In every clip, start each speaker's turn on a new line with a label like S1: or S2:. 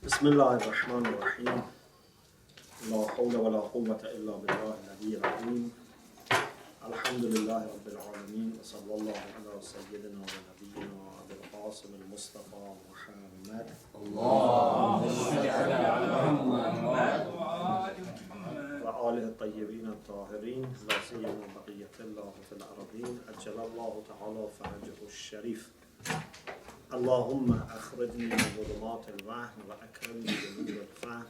S1: بسم الله الرحمن الرحيم لا حول ولا قوة إلا بالله العلي العظيم الحمد لله رب العالمين وصلى الله على سيدنا ونبينا أبي القاسم المصطفى محمد
S2: اللهم صل على محمد
S1: وآله الطيبين الطاهرين لا سيما بقية الله في الأرضين أجل الله تعالى فرجه الشريف اللهم أخرجني من ظلمات الوهم وأكرمني بنور الفهم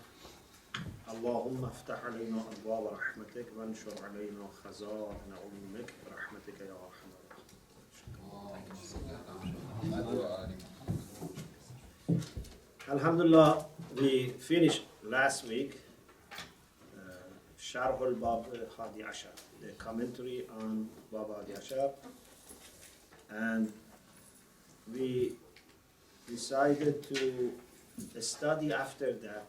S1: اللهم افتح علينا أبواب رحمتك وانشر علينا خزائن علومك برحمتك يا أرحم الراحمين. Alhamdulillah, we finished last week Sharh al-Bab Hadi Ashar, the commentary on Bab Hadi Ashar, and we decided to study after that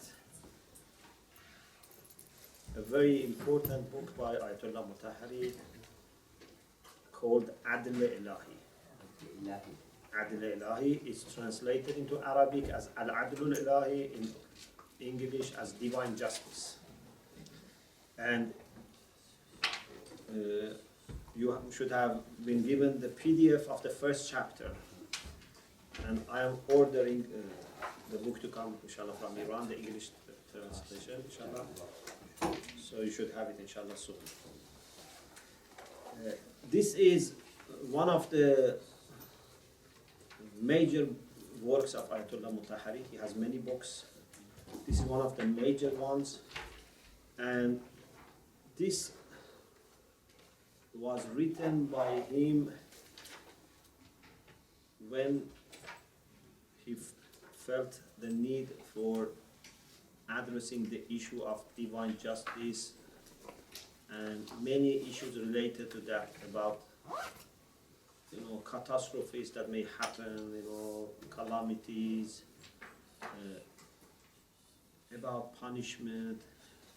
S1: a very important book by Ayatollah Mutahari called Adl Ilahi. Adl Ilahi is translated into Arabic as Al-Adlul Ilahi, in English as Divine Justice. And you should have been given the PDF of the first chapter. And I am ordering the book to come, inshallah, from Iran, the English translation, inshallah. So you should have it, inshallah, soon. This is one of the major works of Ayatollah Mutahari. He has many books. This is one of the major ones. And this was written by him when he felt the need for addressing the issue of divine justice and many issues related to that, about catastrophes that may happen, calamities, about punishment,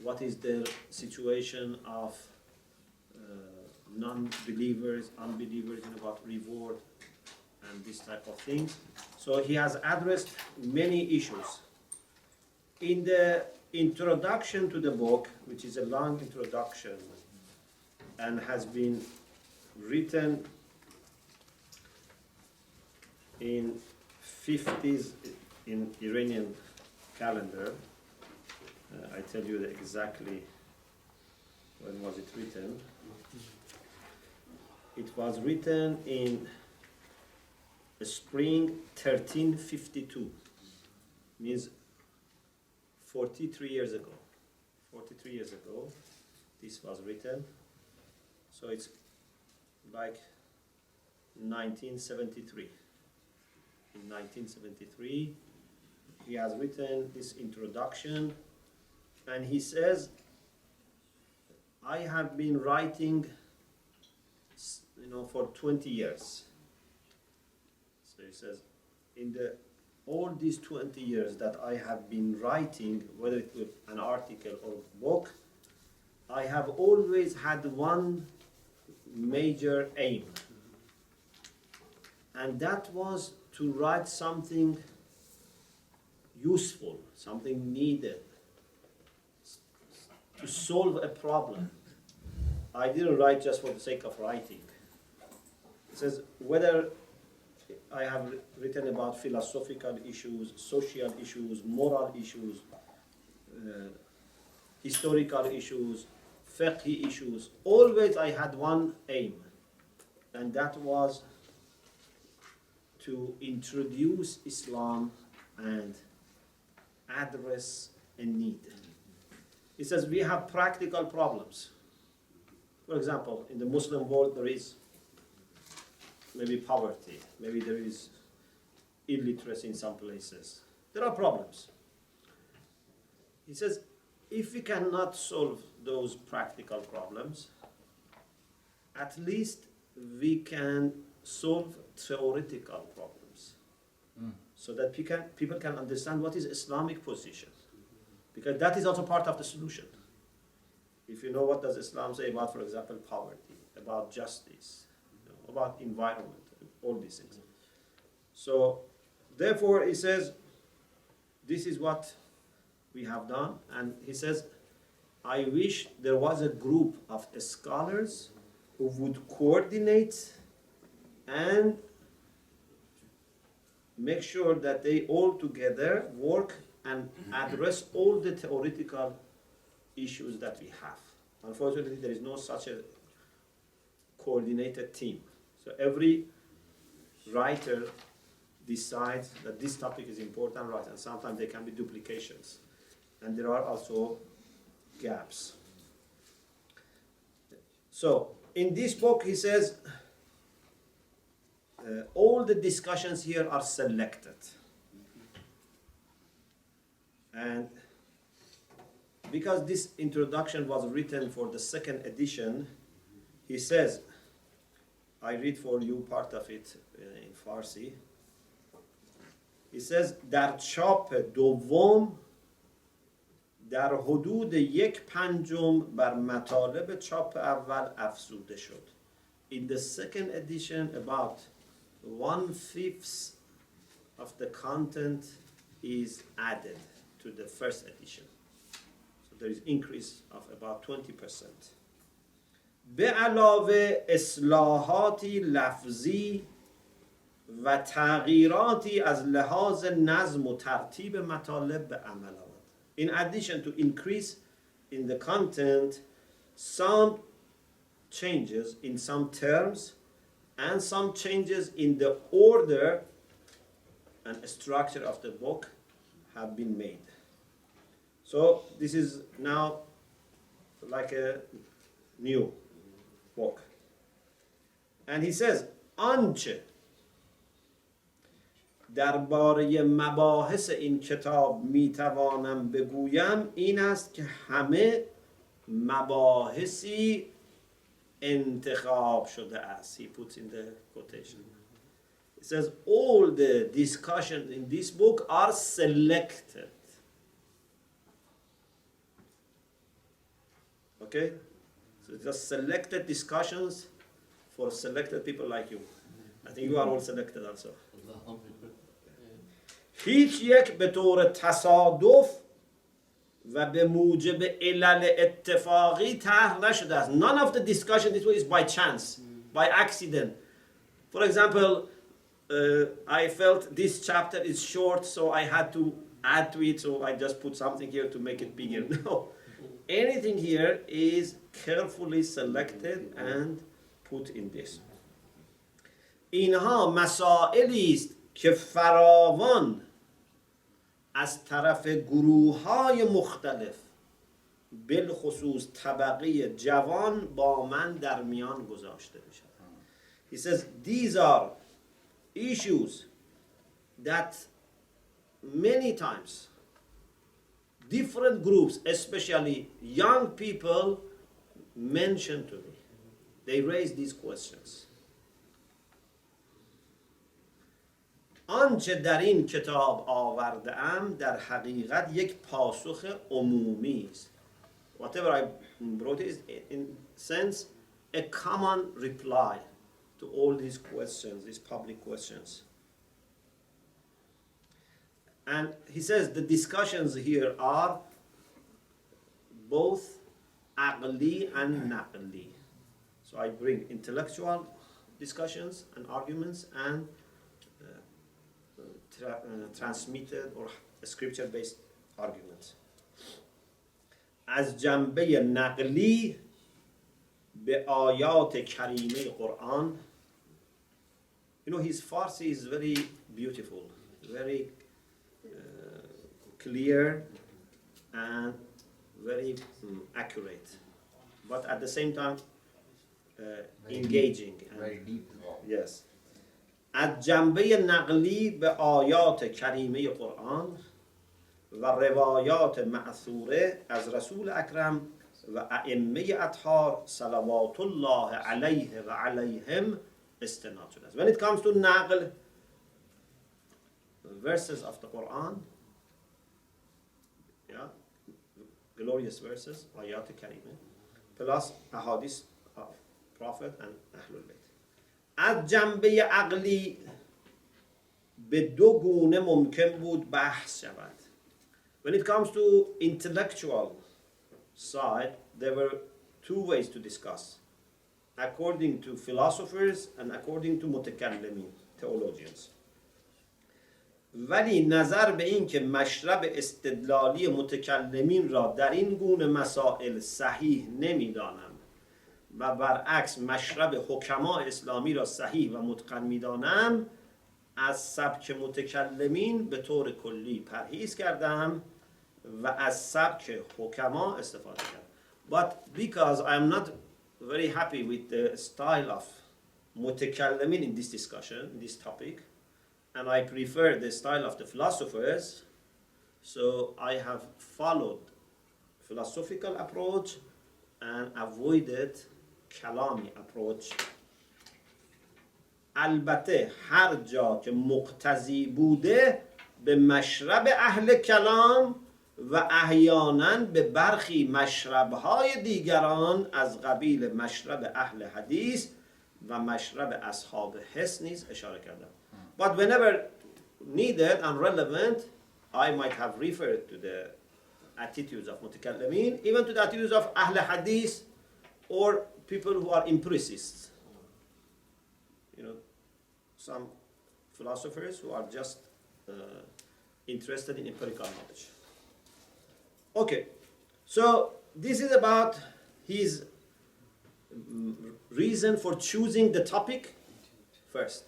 S1: what is the situation of non-believers, unbelievers, about reward, and this type of things. So he has addressed many issues. In the introduction to the book, which is a long introduction and has been written in 50s in Iranian calendar, I tell you exactly when was it written. It was written in spring 1352, means 43 years ago. 43 years ago, this was written. So it's like 1973. In 1973, he has written this introduction, and he says, I have been writing, for 20 years. So he says, all these 20 years that I have been writing, whether it was an article or book, I have always had one major aim. And that was to write something useful, something needed, to solve a problem. I didn't write just for the sake of writing. It says, whether I have written about philosophical issues, social issues, moral issues, historical issues, fiqh issues, always I had one aim, and that was to introduce Islam and address a need. He says we have practical problems. For example, in the Muslim world there is maybe poverty, maybe there is illiteracy in some places. There are problems. He says if we cannot solve those practical problems, at least we can solve theoretical problems, so that people can understand what is Islamic position, because that is also part of the solution. If you know what does Islam say about, for example, poverty, about justice, about environment, all these things. So therefore he says this is what we have done. And he says, I wish there was a group of scholars who would coordinate and make sure that they all together work and address all the theoretical issues that we have. Unfortunately, there is no such a coordinated team. So every writer decides that this topic is important, right? And sometimes there can be duplications. And there are also gaps. So in this book, he says, all the discussions here are selected. And because this introduction was written for the second edition, he says, I read for you part of it in Farsi. He says, در چاپ دوم در حدود 1/5 بر مطالب چاپ اول افزوده شد. In the second edition, about 1/5 of the content is added to the first edition. So there is increase of about 20%. به علاوه اصلاحاتی لفظی و تغییراتی از لحاظ نظم و ترتیب مطالب به عمل آمد. In addition to increase in the content, some changes in some terms and some changes in the order and structure of the book have been made. So this is now like a new book. And he says, آنچه درباره مباحث این کتاب میتوانم بگویم این است که همه مباحثی انتخاب شده است. He puts in the quotation. It says all the discussions in this book are selected. Okay? So it's just selected discussions for selected people like you. I think you are all selected also. هیچ یک به طور تصادف و به موجب علل اتفاقی طرح نشده است. None of the discussion this way is by chance, by accident. For example, I felt this chapter is short, so I had to add to it, so I just put something here to make it bigger. No. Anything here is carefully selected and put in this. اینها مسائلی است که فراوان از طرف گروه‌های مختلف بالخصوص طبقه جوان با من در میان گذاشته می‌شود. He says these are issues that many times different groups, especially young people, mention to me. They raise these questions. آنچه در این کتاب آورده ام در حقیقت یک پاسخ عمومی است. Whatever I brought is in sense a common reply to all these questions, these public questions. And he says the discussions here are both aqli and naqli. So I bring intellectual discussions and arguments and transmitted or scripture-based arguments. از جنبه نقلی به آیات کریمه قرآن. You know, his Farsi is very beautiful, very clear and very accurate, but at the same time engaging.
S2: Very deep.
S1: Yes. از جنبه نقلی به آیات کریمه قرآن و روایات معثوره از رسول اکرم و ائمه اطهار صلوات الله علیه و علیهم استناد شده است. When it comes to نقل, verses of the Quran, yeah, glorious verses, آیات کریمه, plus ahadith of Prophet and Ahlul Bayt. از جنبه عقلی به دو گونه ممکن بود بحث شود. When it comes to intellectual side, there were two ways to discuss, according to philosophers and according to متکلمین, theologians. ولی نظر به این که مشرب استدلالی متکلمین را در این گونه مسائل صحیح نمیدانم و برعکس مشرب حکما اسلامی را صحیح و متقن میدانم، از سبک متکلمین به طور کلی پرهیز کردم و از سبک حکما استفاده کردم. But because I am not very happy with the style of متکلمین in this discussion, in this topic, and I prefer the style of the philosophers, so I have followed philosophical approach and avoided کلامی approach. البته هر جا که مقتضی بوده به مشرب اهل کلام و احیانا به برخی مشربهای دیگران از قبیل مشرب اهل حدیث و مشرب اصحاب حس نیز اشاره کردم. But whenever needed and relevant, I might have referred to the attitudes of متکلمین, even to the attitudes of اهل حدیث or people who are empiricists. You know, some philosophers who are just interested in empirical knowledge. Okay, so this is about his reason for choosing the topic first.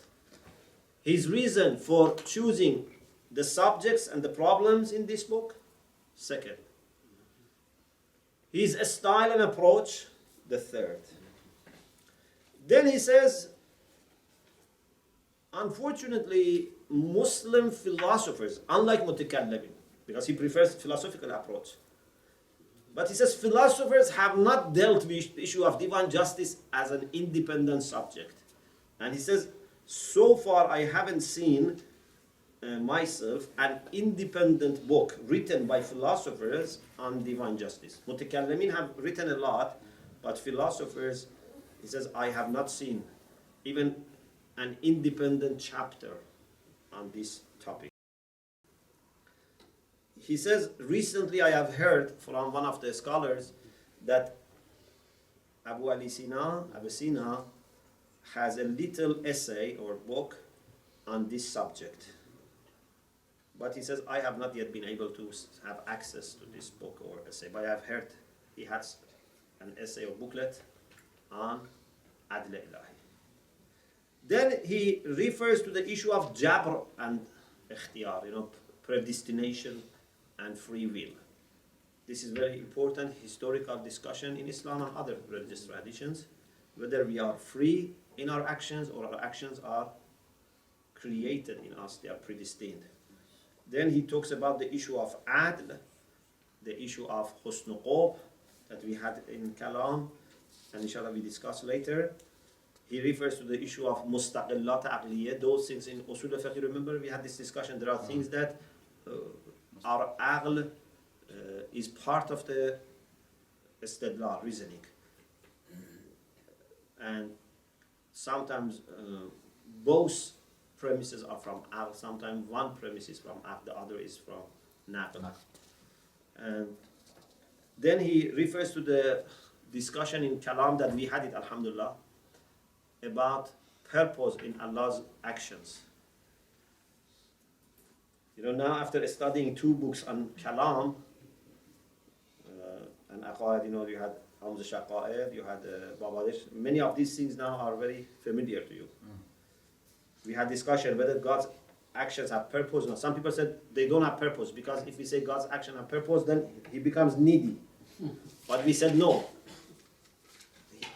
S1: His reason for choosing the subjects and the problems in this book, second. His style and approach, the third. Then he says, unfortunately, Muslim philosophers, unlike mutakallimin, because he prefers philosophical approach, but he says philosophers have not dealt with the issue of divine justice as an independent subject. And he says, so far I haven't seen myself an independent book written by philosophers on divine justice. Mutakallimin have written a lot, but philosophers, he says, I have not seen even an independent chapter on this topic. He says, recently I have heard from one of the scholars that Abu Sina has a little essay or book on this subject. But he says, I have not yet been able to have access to this book or essay, but I have heard he has an essay or booklet on Adl Ilahi. Then he refers to the issue of Jabr and Ikhtiyar, predestination and free will. This is very important historical discussion in Islam and other religious traditions, whether we are free in our actions or our actions are created in us, they are predestined. Then he talks about the issue of Adl, the issue of Husn Qub that we had in Kalam, and inshallah we discuss later. He refers to the issue of Mustaqillat Aqliyah, those things in Usul al-Fiqh. Remember we had this discussion, there are things that our aql is part of the istidlal, reasoning. And sometimes both premises are from aql, sometimes one premise is from aql, the other is from naql. And then he refers to the discussion in Kalam that we had it, alhamdulillah, about purpose in Allah's actions. Now after studying 2 books on Kalam and Aqaid, you had Hamza Shaqa'id, you had Babadish, many of these things now are very familiar to you. We had discussion whether God's actions have purpose or not. Some people said they don't have purpose, because if we say God's action have purpose, then he becomes needy. But we said no.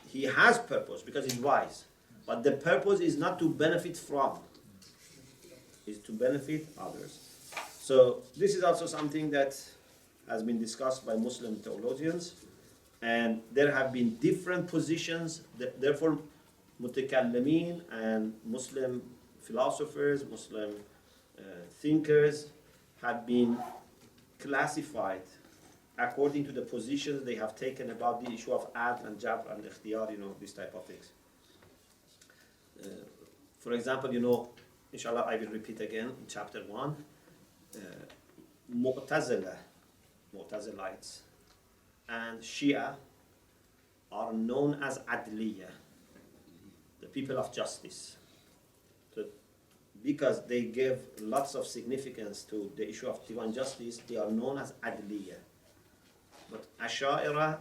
S1: He has purpose because he's wise. But the purpose is not to benefit from, is to benefit others. So this is also something that has been discussed by Muslim theologians, and there have been different positions. Therefore, mutakallimin and Muslim philosophers, Muslim thinkers have been classified according to the positions they have taken about the issue of Adl and Jabr and Ikhtiyar, these type of things. For example, inshallah I will repeat again in chapter 1, Mu'tazila Mu'tazilites, and Shia are known as Adliya, the people of justice. So, because they give lots of significance to the issue of divine justice, they are known as Adliya. But Asha'ira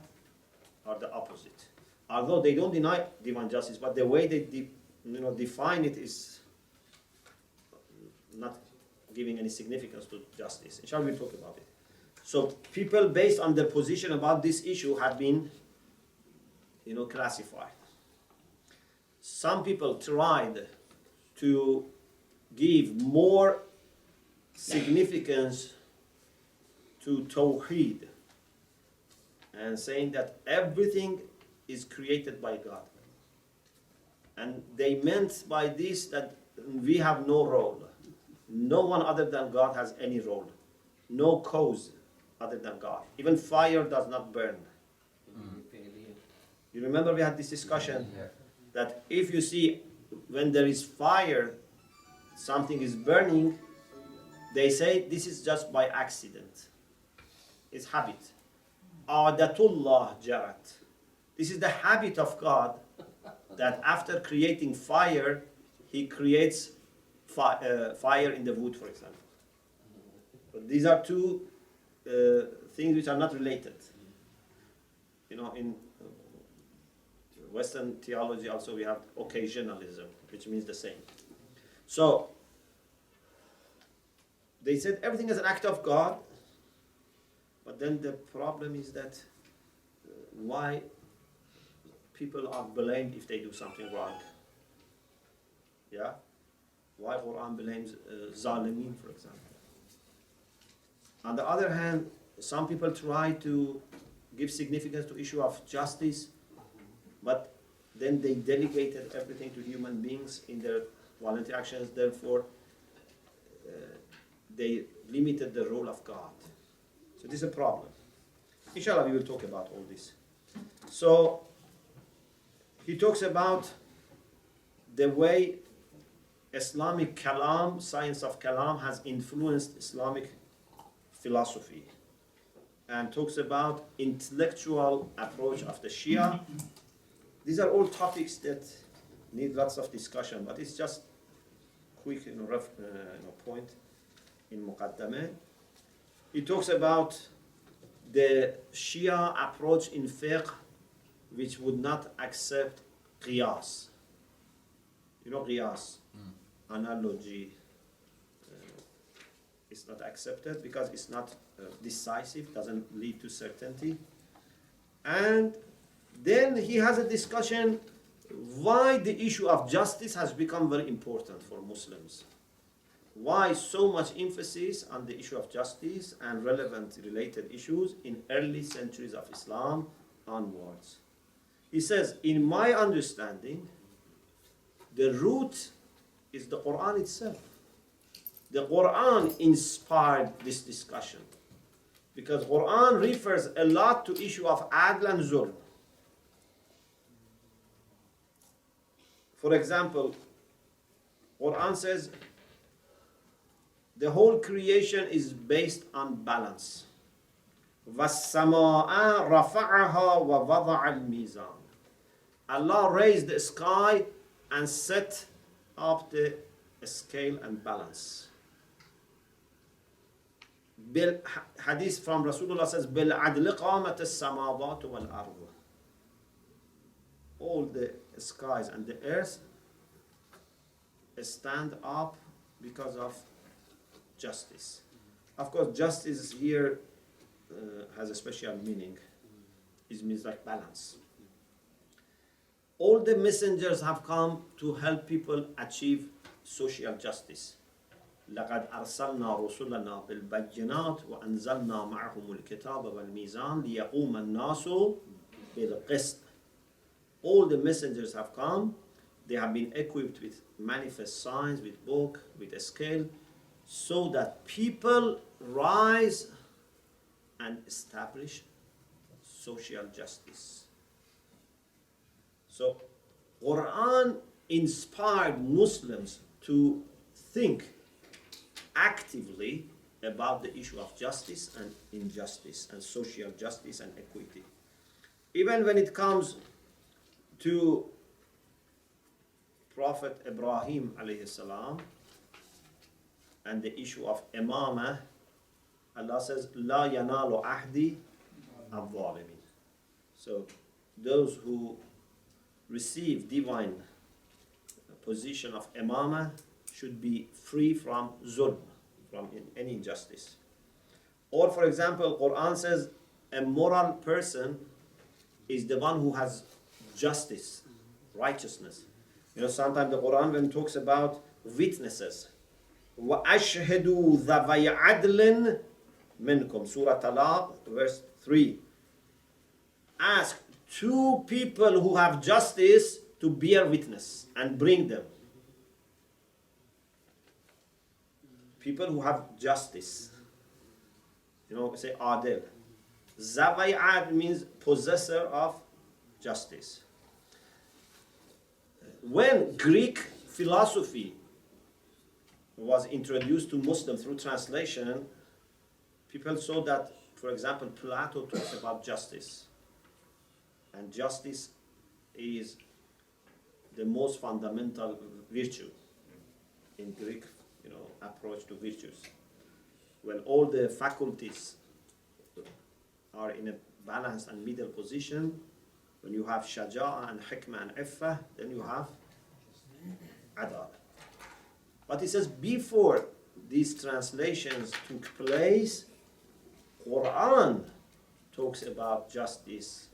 S1: are the opposite. Although they don't deny divine justice, but the way they define it is not giving any significance to justice. Inshallah, we'll talk about it. So people, based on their position about this issue, have been classified. Some people tried to give more significance to Tawheed and saying that everything is created by God. And they meant by this that we have no role. No one other than God has any role. No cause other than God. Even fire does not burn. You remember we had this discussion that if you see when there is fire, something is burning, they say this is just by accident. It's habit. Adatullah jarat. This is the habit of God that after creating fire, He creates fire in the wood, for example. But these are two things which are not related. In Western theology also we have occasionalism, which means the same. So, they said everything is an act of God, but then the problem is that why people are blamed if they do something wrong. Yeah? Why Quran blames Zalimin, for example. On the other hand, some people try to give significance to issue of justice, but then they delegated everything to human beings in their voluntary actions, therefore they limited the role of God. So this is a problem. Inshallah, we will talk about all this. So he talks about the way Islamic Kalam, science of Kalam, has influenced Islamic philosophy, and talks about intellectual approach of the Shia. These are all topics that need lots of discussion, but it's just quick rough point in Muqaddamah. He talks about the Shia approach in fiqh, which would not accept qiyas. Qiyas, analogy, is not accepted because it's not decisive, doesn't lead to certainty. And then he has a discussion why the issue of justice has become very important for Muslims. Why so much emphasis on the issue of justice and relevant related issues in early centuries of Islam onwards. He says, in my understanding, the root is the Quran itself. The Quran inspired this discussion because Quran refers a lot to issue of adl and zulm. For example, Quran says the whole creation is based on balance. وَالسَّمَاءَ رَفَعَهَا وَوَضَعَ الْمِيزَانَ. Allah raised the sky and set up the scale and balance. Hadith from Rasulullah says, بِالْعَدْلِ قَامَتَ السَّمَاوَاتُ وَالْأَرْضُ. All the skies and the earth stand up because of justice. Of course, justice here has a special meaning. It means like balance. All the messengers have come to help people achieve social justice. لقد أرسلنا رسلنا بالبينات وأنزلنا معهم الكتاب والميزان ليقوم الناس بالقسط. All the messengers have come. They have been equipped with manifest signs, with book, with a scale, so that people rise and establish social justice. So, Quran inspired Muslims to think actively about the issue of justice and injustice and social justice and equity. Even when it comes to Prophet Ibrahim alayhi salam and the issue of imamah, Allah says, La yanalu ahdi al-zalimin. So those who receive divine position of imamah should be free from zulm, from any injustice. Or for example, Quran says a moral person is the one who has justice, righteousness. You know, sometimes the Quran when it talks about witnesses, وَأَشْهَدُوا ذَوَيْ عَدْلٍ مِنْكُمْ, Surah Talaq, verse 3. Ask two people who have justice to bear witness and bring them. People who have justice. You know, say adil. Zawai ad means possessor of justice. When Greek philosophy was introduced to Muslims through translation, people saw that, for example, Plato talks about justice. And justice is the most fundamental virtue in Greek, approach to virtues. When all the faculties are in a balanced and middle position, when you have shaja'a and hikmah and iffah, then you have adal. But it says before these translations took place, Quran talks about justice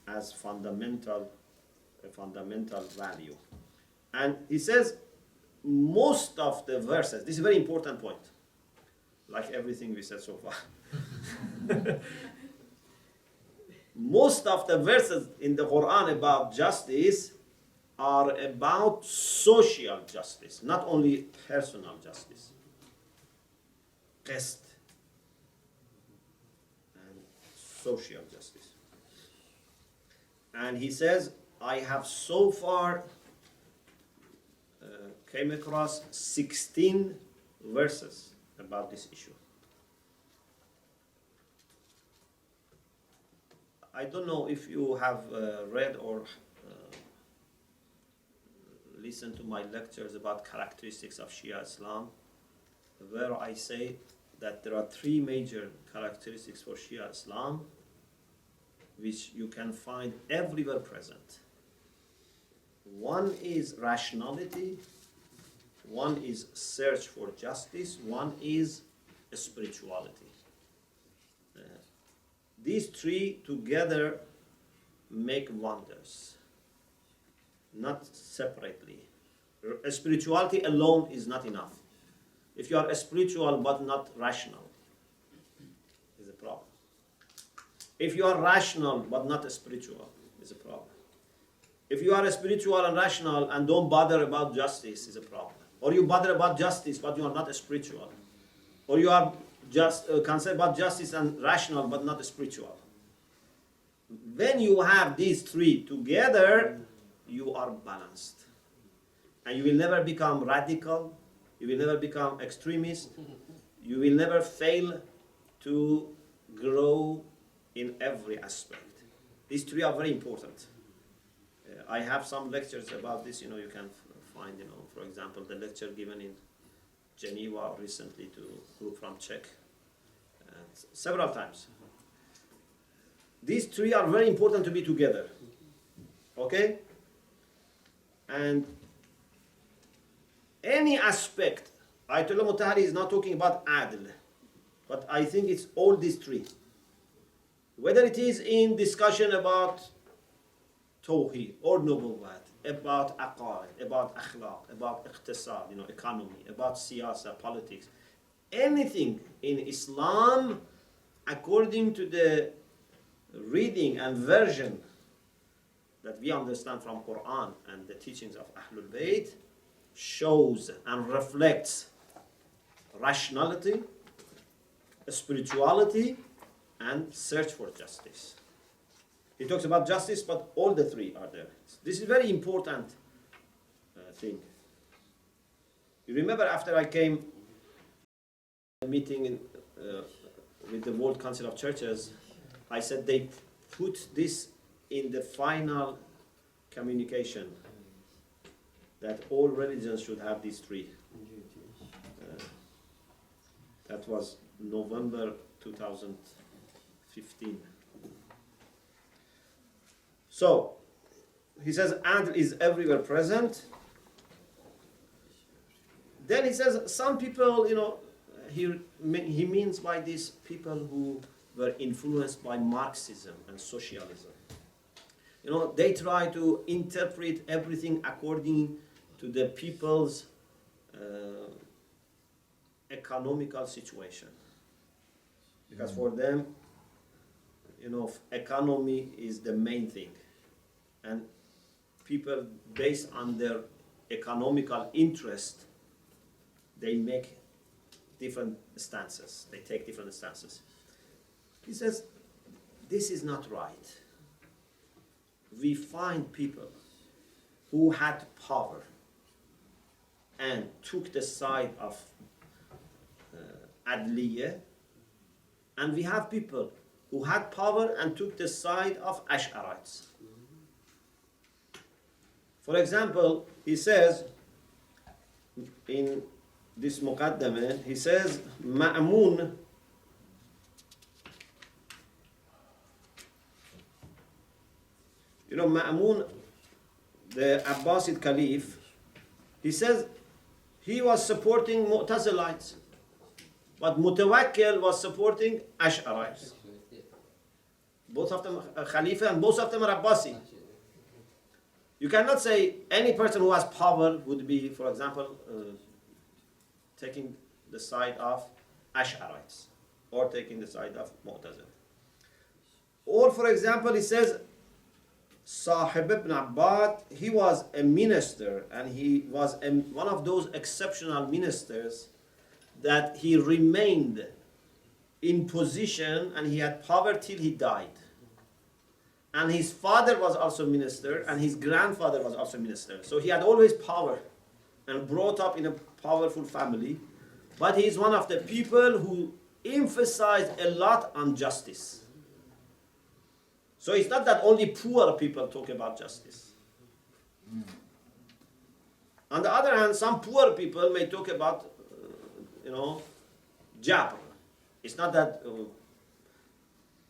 S1: as a fundamental value. And he says most of the verses, this is a very important point, like everything we said so far. Most of the verses in the Quran about justice are about social justice, not only personal justice. Qist and social justice. And he says, I have so far came across 16 verses about this issue. I don't know if you have read or listened to my lectures about characteristics of Shia Islam, where I say that there are three major characteristics for Shia Islam which you can find everywhere present. One is rationality, one is search for justice, one is spirituality. These three together make wonders, not separately. Spirituality alone is not enough. If you are spiritual but not rational, is a problem. If you are rational but not spiritual, is a problem. If you are spiritual and rational and don't bother about justice, is a problem. Or you bother about justice but you are not spiritual. Or you are just concerned about justice and rational but not spiritual. When you have these three together, you are balanced. And you will never become radical, you will never become extremist, you will never fail to grow in every aspect. These three are very important. I have some lectures about this, you can find, for example, the lecture given in Geneva recently to a group from Czech, several times. These three are very important to be together, okay? And any aspect, Ayatollah Mutahari is not talking about adl, but I think it's all these three. Whether it is in discussion about Tawheed or Nubuwwat, about aqaid, about akhlaq, about iqtisad, economy, about siyasa, politics, anything in Islam, according to the reading and version that we understand from Quran and the teachings of Ahlul Bayt, shows and reflects rationality, spirituality, and search for justice. He talks about justice, but all the three are there. This is a very important thing. You remember after I came meeting with the World Council of Churches, I said they put this in the final communication that all religions should have these three. That was November 2015. So, he says, and is everywhere present. Then he says, some people, he means by this people who were influenced by Marxism and socialism. They try to interpret everything according to the people's economical situation. Because for them, economy is the main thing. And people, based on their economical interest, they make different stances. They take different stances. He says, this is not right. We find people who had power and took the side of Adliya, and we have people who had power and took the side of Ash'arites. For example, he says in this Muqaddamah, he says, Ma'mun, Ma'mun, the Abbasid Caliph, he says he was supporting Mu'tazilites, but Mutawakkil was supporting Ash'arites. Both of them are Khalifa and both of them are Abbasi. You cannot say any person who has power would be, for example, taking the side of Ash'arites or taking the side of Mu'tazil. Or, for example, he says, Sahib ibn Abbad, he was a minister, and he was one of those exceptional ministers that he remained in position and he had power till he died. And his father was also minister, and his grandfather was also minister. So he had always power and brought up in a powerful family. But he is one of the people who emphasized a lot on justice. So it's not that only poor people talk about justice. On the other hand, some poor people may talk about, jabr. It's not that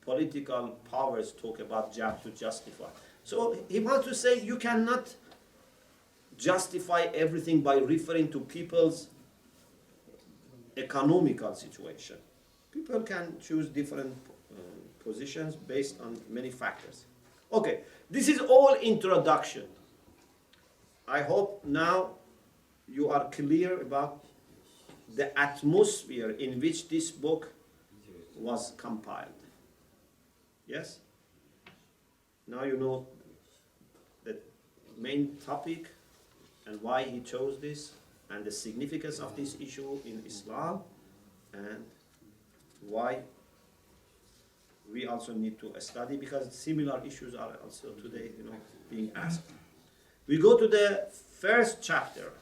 S1: political powers talk about jabr to justify. So he wants to say you cannot justify everything by referring to people's economical situation. People can choose different positions based on many factors. Okay, this is all introduction. I hope now you are clear about the atmosphere in which this book was compiled. Yes? Now you know the main topic and why he chose this and the significance of this issue in Islam and why we also need to study, because similar issues are also today, being asked. We go to the first chapter.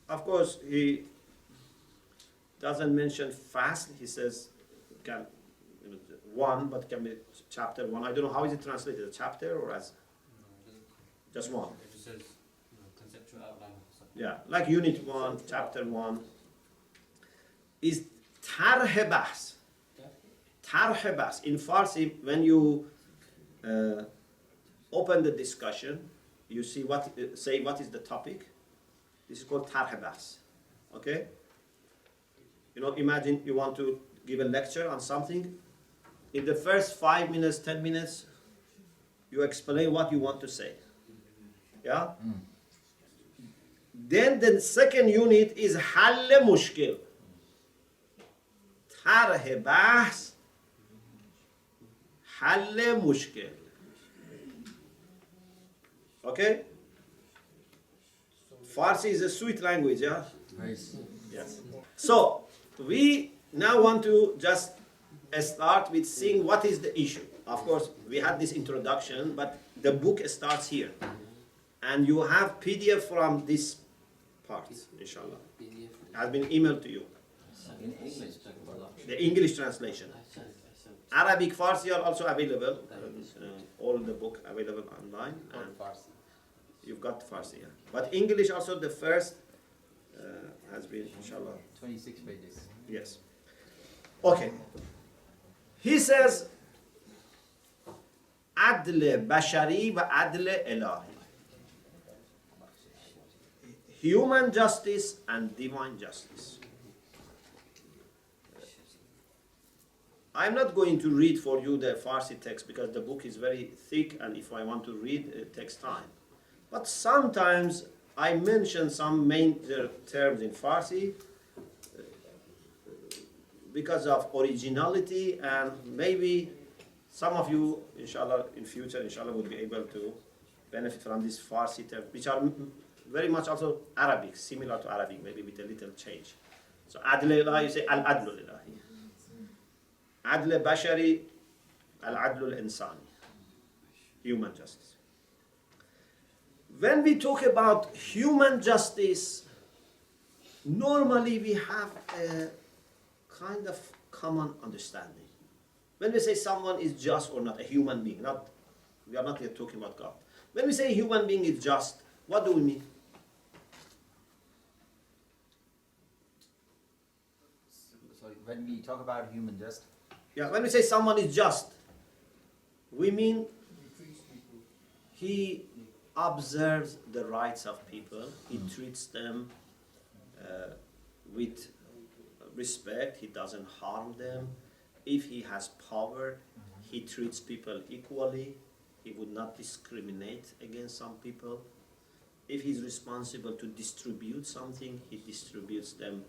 S1: Of course, he doesn't mention fast. He says, one, but can be chapter one. I don't know how is it translated, a chapter or as just one.
S3: It just says conceptual outline.
S1: Yeah, like unit 1, chapter 1 is tarh bahs. Tarh bahs. In Farsi, when you open the discussion, you see what is the topic. This is called tarh bahs. Okay? Imagine you want to give a lecture on something. In the first 5 minutes, 10 minutes, you explain what you want to say. Yeah? Then the second unit is hal mushkil. Tarh bahs, hal mushkil. Okay? Farsi is a sweet language, yeah?
S2: Nice.
S1: Yes. So, we now want to just start with seeing what is the issue. Of course, we had this introduction, but the book starts here. And you have PDF from this part, inshallah. It has been emailed to you.
S2: In English.
S1: The English translation. Arabic Farsi are also available. All the book available online. And you've got Farsi, yeah. But English also the first has been, inshallah.
S2: 26 pages.
S1: Yes. Okay. He says, عدل بشری و عدل الهی. Human justice and divine justice. I'm not going to read for you the Farsi text because the book is very thick and if I want to read, it takes time. But sometimes I mention some major terms in Farsi because of originality, and maybe some of you, inshallah, in future, inshallah, would be able to benefit from these Farsi terms, which are very much also Arabic, similar to Arabic, maybe with a little change. So, adl ilahi, you say al-adl ilahi. Adl bashari, al-adl al-insani. Human justice. When we talk about human justice, normally we have a kind of common understanding. When we say someone is just or not, a human being, we are not yet talking about God. When we say human being is just, what do we mean?
S2: Sorry, when we talk about human justice,
S1: Yeah, when we say someone is just, we mean he observes the rights of people, he treats them with respect, he doesn't harm them. If he has power, he treats people equally, he would not discriminate against some people. If he's responsible to distribute something, he distributes them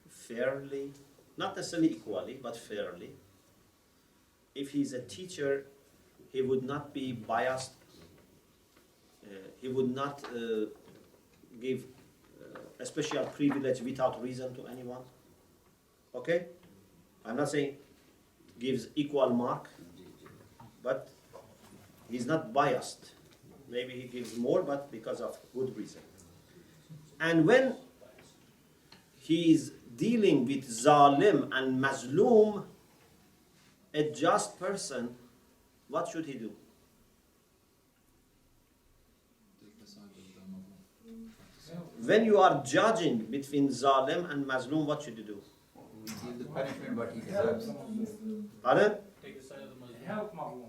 S1: fairly, not necessarily equally, but fairly. If he's a teacher, he would not be biased. He would not give a special privilege without reason to anyone. Okay? I'm not saying gives equal mark, but he's not biased. Maybe he gives more, but because of good reason. And when he is dealing with zalim and mazloom, a just person, what should he do? When you are judging between zalim and mazloom, what should you do?
S2: we give the punishment what he deserves.
S1: Pardon?
S3: Take the side of the Muslim.
S4: Help Marlon.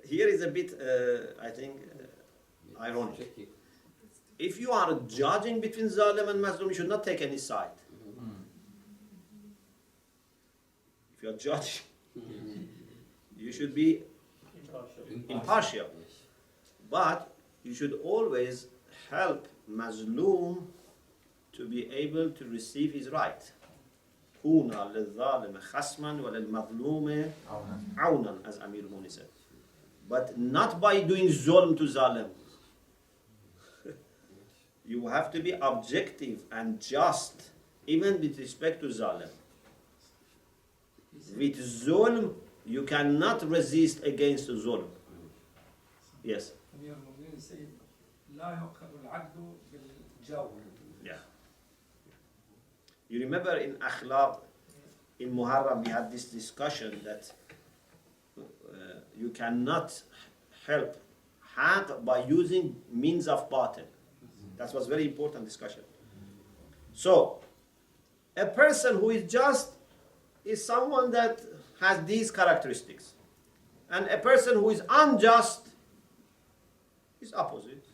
S1: Here is a bit, I think, ironic. If you are judging between zalim and mazloom, you should not take any side. If you are judging, you should be impartial. But you should always help mazloom to be able to receive his right. Kuna lil-zalim khasman wa lil-mazlum awnan, as Amir Muni said. But not by doing zulm to zalim. You have to be objective and just, even with respect to zalim. With zulm, you cannot resist against zulm. Yes.
S4: أمير المؤمنين سيد لا يؤخذ العدل بالجور.
S1: Yeah. You remember in Akhlaq, in Muharram, we had this discussion that you cannot help haq by using means of batil. That was very important discussion. So, a person who is just is someone that has these characteristics. And a person who is unjust is opposite.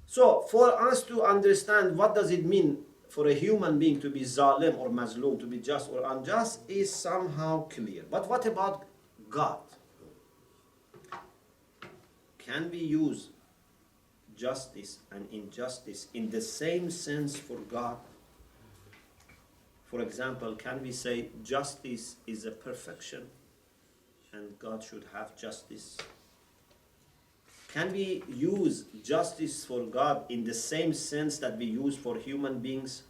S1: So, for us to understand what does it mean for a human being to be zalim or mazloom, to be just or unjust, is somehow clear. But what about God? Can we use justice and injustice in the same sense for God? For example, can we say justice is a perfection and God should have justice? Can we use justice for God in the same sense that we use for human beings?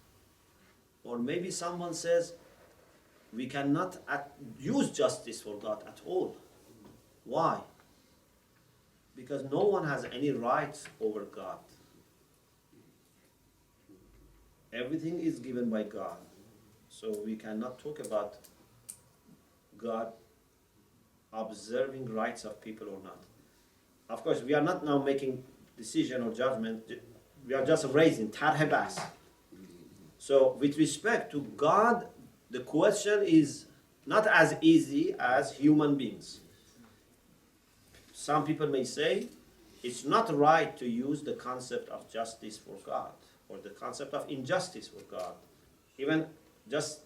S1: Or maybe someone says we cannot use justice for God at all. Why? Because no one has any rights over God. Everything is given by God. So we cannot talk about God observing rights of people or not. Of course, we are not now making decision or judgment. We are just raising tarh bas. So with respect to God, the question is not as easy as human beings. Some people may say it's not right to use the concept of justice for God or the concept of injustice for God. Even just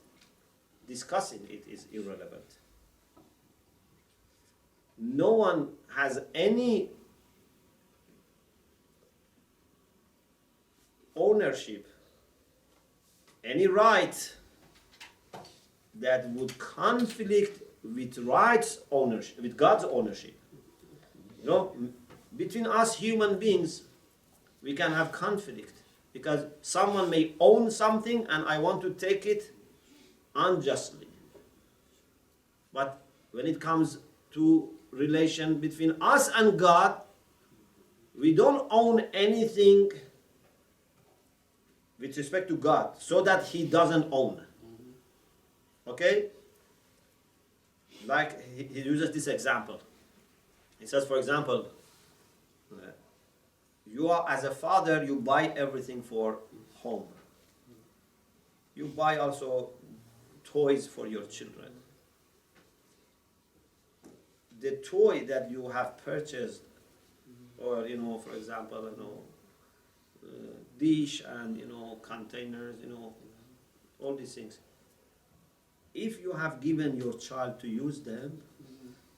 S1: discussing it is irrelevant. No one has any ownership, any right that would conflict with rights ownership, with God's ownership. You know, between us human beings, we can have conflict because someone may own something and I want to take it unjustly. But when it comes to relation between us and God, we don't own anything with respect to God so that He doesn't own. Okay? Like he uses this example. He says, for example, you are as a father, you buy everything for home. You buy also toys for your children. The toy that you have purchased, or for example, dish and containers, all these things. If you have given your child to use them,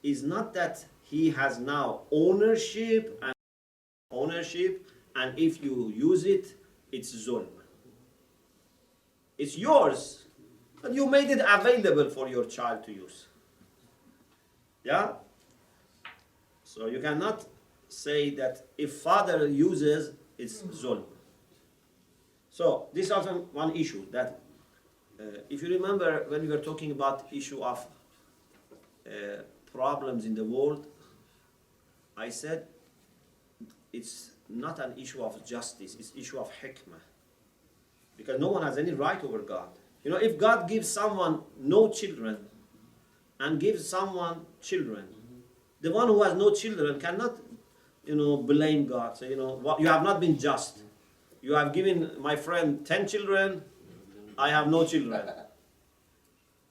S1: is not that he has now ownership, and if you use it, it's zulm. It's yours, but you made it available for your child to use. Yeah? So you cannot say that if father uses, it's zulm. So this is also one issue that if you remember when we were talking about issue of problems in the world, I said it's not an issue of justice, it's issue of hikmah. Because no one has any right over God. If God gives someone no children and gives someone children, the one who has no children cannot, blame God. Say, you have not been just. You have given my friend 10 children, I have no children.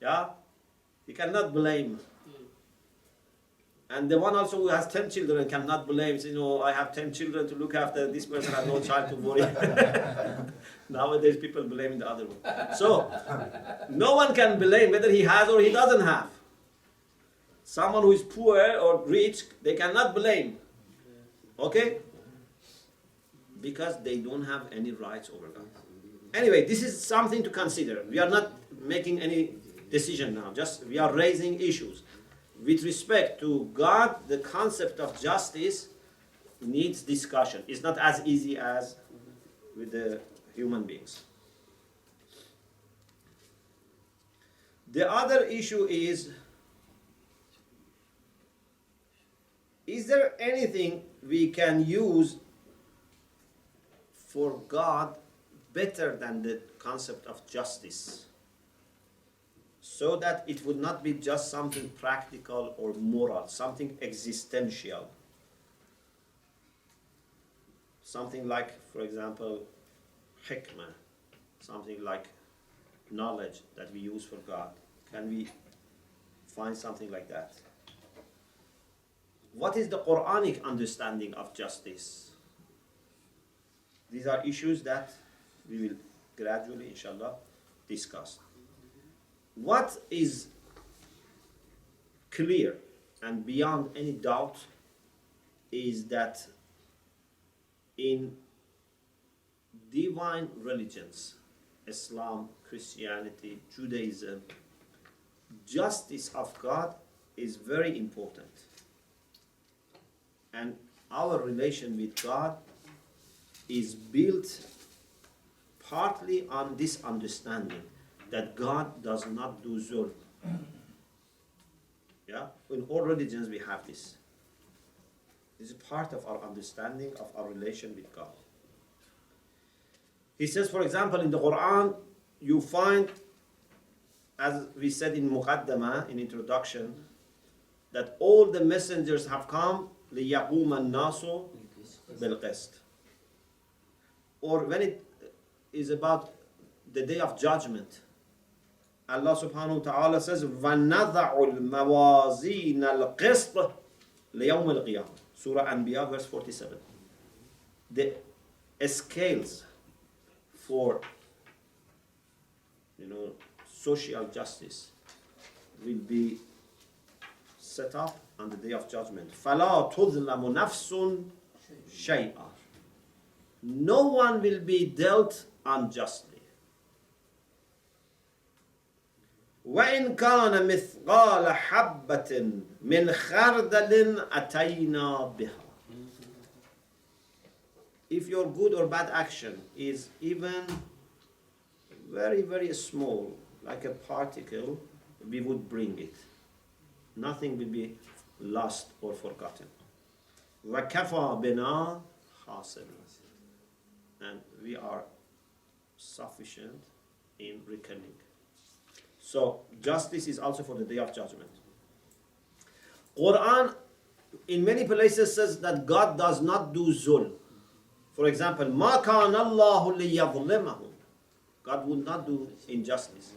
S1: Yeah? He cannot blame. And the one also who has 10 children cannot blame. Say, I have 10 children to look after, this person has no child to worry. Nowadays people blame the other one. So, no one can blame whether he has or he doesn't have. Someone who is poor or rich, they cannot blame. Okay? Because they don't have any rights over God. Anyway, this is something to consider. We are not making any decision now. Just we are raising issues. With respect to God, the concept of justice needs discussion. It's not as easy as with the human beings. The other issue is there anything we can use for God better than the concept of justice, so that it would not be just something practical or moral, something existential, something like, for example, hikmah, something like knowledge that we use for God. Can we find something like that? What is the Quranic understanding of justice? These are issues that we will gradually, inshallah, discuss. What is clear and beyond any doubt is that in divine religions, Islam, Christianity, Judaism, justice of God is very important. And our relation with God is built partly on this understanding that God does not do zulm. Yeah? In all religions we have this. This is part of our understanding of our relation with God. He says, for example, in the Quran, you find, as we said in Muqaddama, in introduction, that all the messengers have come لِيَقُومَ النَّاسُ بِالْقِسْطِ. Or when it is about the day of judgment, Allah subhanahu wa ta'ala says, وَنَضَعُ الْمَوَازِينَ الْقِسْطِ لِيَوْمِ الْقِيَامَةِ. Surah Anbiya, verse 47. The scales for, social justice will be set up on the day of judgment. فَلَا تُظْلَمُ نَفْسٌ شَيْئًا. No one will be dealt unjustly. وَإِنْ كَانَ مِثْقَالَ حَبَّةٍ مِنْ خَرْدَلٍ أَتَيْنَا بِهَا. If your good or bad action is even very, very small, like a particle, we would bring it. Nothing will be lost or forgotten. وَكَفَى بِنَا حَاسِبٍ. And we are sufficient in reckoning. So justice is also for the day of judgment. Quran in many places says that God does not do zulm. For example, مَا كَانَ اللَّهُ لِيَظْلِمَهُمْ. God would not do injustice.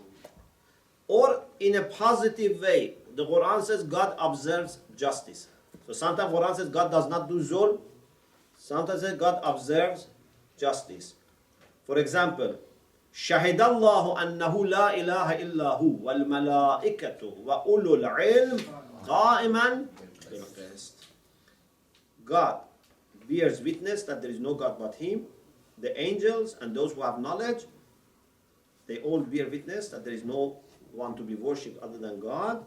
S1: Or in a positive way, the Quran says God observes justice. So sometimes Quran says God does not do zulm. Sometimes says God observes justice. For example, شهد الله أنه لا إله إلا هو والملائكة وأولو العلم قائما بالقسط. God bears witness that there is no God but Him. The angels and those who have knowledge, they all bear witness that there is no one to be worshipped other than God,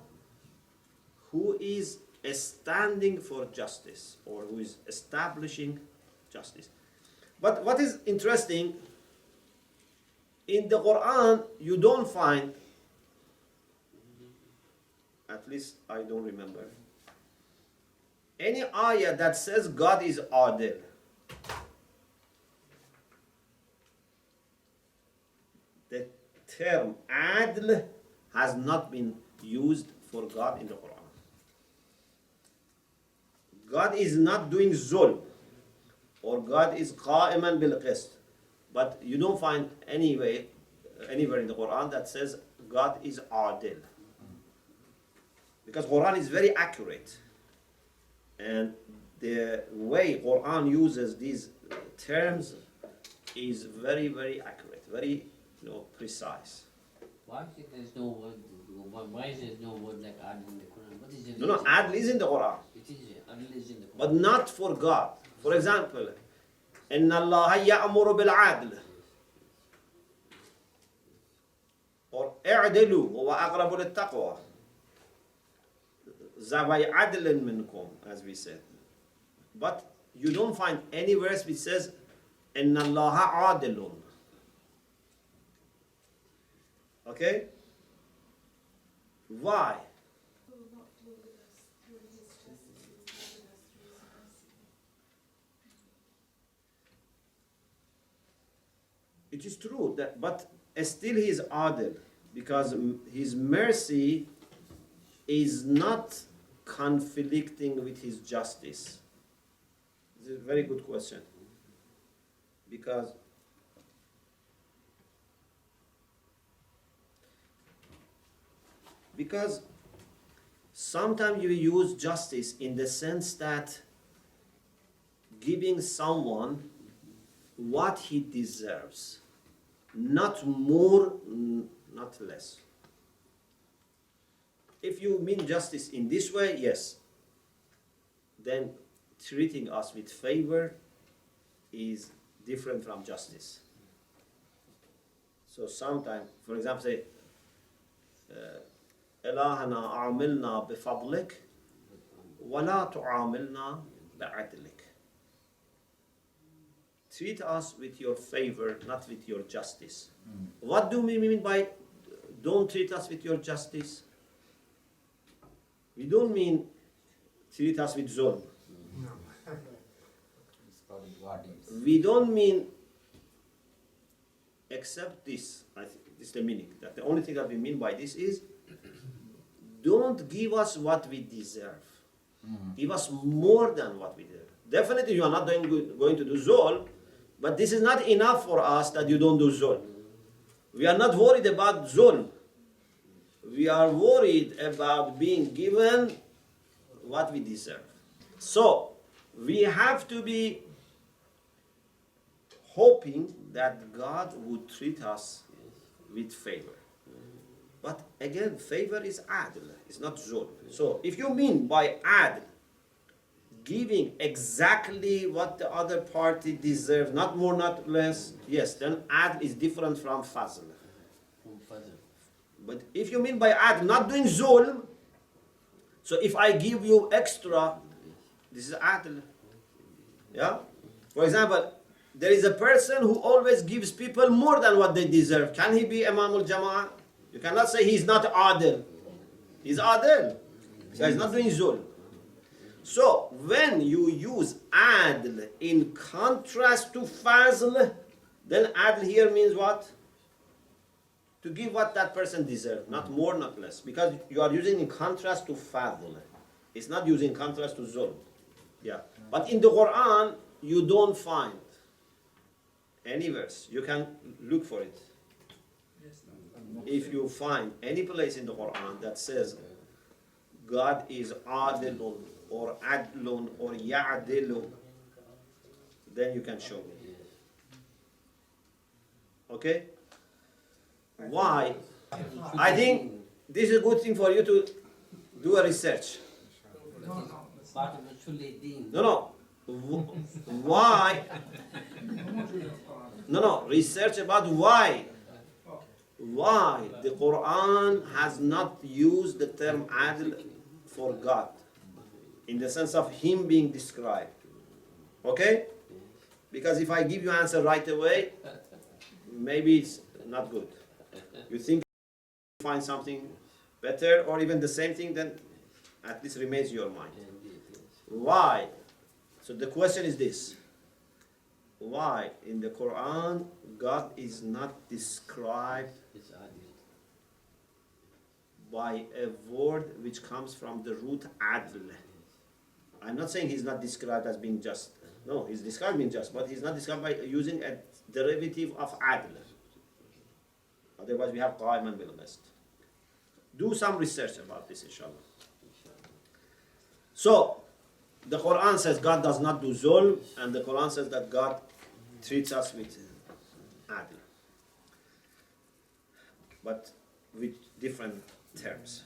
S1: who is standing for justice, or who is establishing justice. But what is interesting, in the Quran, you don't find, at least I don't remember, any ayah that says God is adil. The term adl has not been used for God in the Quran. God is not doing zulm, or God is qa'iman bil qist. But you don't find anywhere in the Quran that says God is adil. Because Quran is very accurate. And the way Quran uses these terms is very, very accurate, very precise.
S3: Why is it there's no word? Why is there no word like adl in the Quran? What is the
S1: No, adl is in the Quran.
S3: It is adl is in the Quran.
S1: But not for God. For example, إن الله يأمر بالعدل. Or اعدلوا هو أقرب للتقوى. ذوي عدل منكم, as we said. But you don't find any verse which says إن الله عادل. Okay? Why? It is true that, but still he is adil, because his mercy is not conflicting with his justice. This is a very good question, because sometimes you use justice in the sense that giving someone what he deserves, not more, not less. If you mean justice in this way, yes, then treating us with favor is different from justice. So sometimes, for example, say, إلهنا عاملنا بفضلك ولا تعاملنا بعدلك. Treat us with your favor, not with your justice. What do we mean by don't treat us with your justice? We don't mean treat us with zulm.
S2: It's called wadi.
S1: We don't mean except this. I think this is the meaning. That the only thing that we mean by this is, don't give us what we deserve. Give us more than what we deserve. Definitely you are not going to do Zul, but this is not enough for us that you don't do Zul. We are not worried about Zul. We are worried about being given what we deserve. So, we have to be hoping that God would treat us with favor. But again, favor is adl, it's not zulm. So if you mean by adl, giving exactly what the other party deserves, not more, not less, yes, then adl is different from fazl. But if you mean by adl, not doing zulm, so if I give you extra, this is adl. Yeah? For example, there is a person who always gives people more than what they deserve. Can he be Imam al-Jama'ah? You cannot say he's not adil. He's adil. So he's not doing zulm. So when you use adl in contrast to fazl, then adl here means what? To give what that person deserves, not more, not less. Because you are using in contrast to fadl. It's not using contrast to zulm. Yeah. But in the Quran, you don't find any verse. You can look for it. If you find any place in the Quran that says God is adilun or adlun or ya'dilu, then you can show me. Okay? Why? I think this is a good thing for you to do a research. No. Why? No. Research about why. Why the Quran has not used the term adl for God in the sense of him being described. Okay? Because if I give you answer right away, maybe it's not good. You think you find something better or even the same thing, then at least remains in your mind. Why? So the question is this. Why in the Quran God is not described by a word which comes from the root adl? I'm not saying he's not described as being just. No, he's described being just, but he's not described by using a derivative of adl. Otherwise we have qaim and bil qist. Do some research about this, inshallah. So, the Quran says God does not do zulm, and the Quran says that God treats us with adl. But with different terms.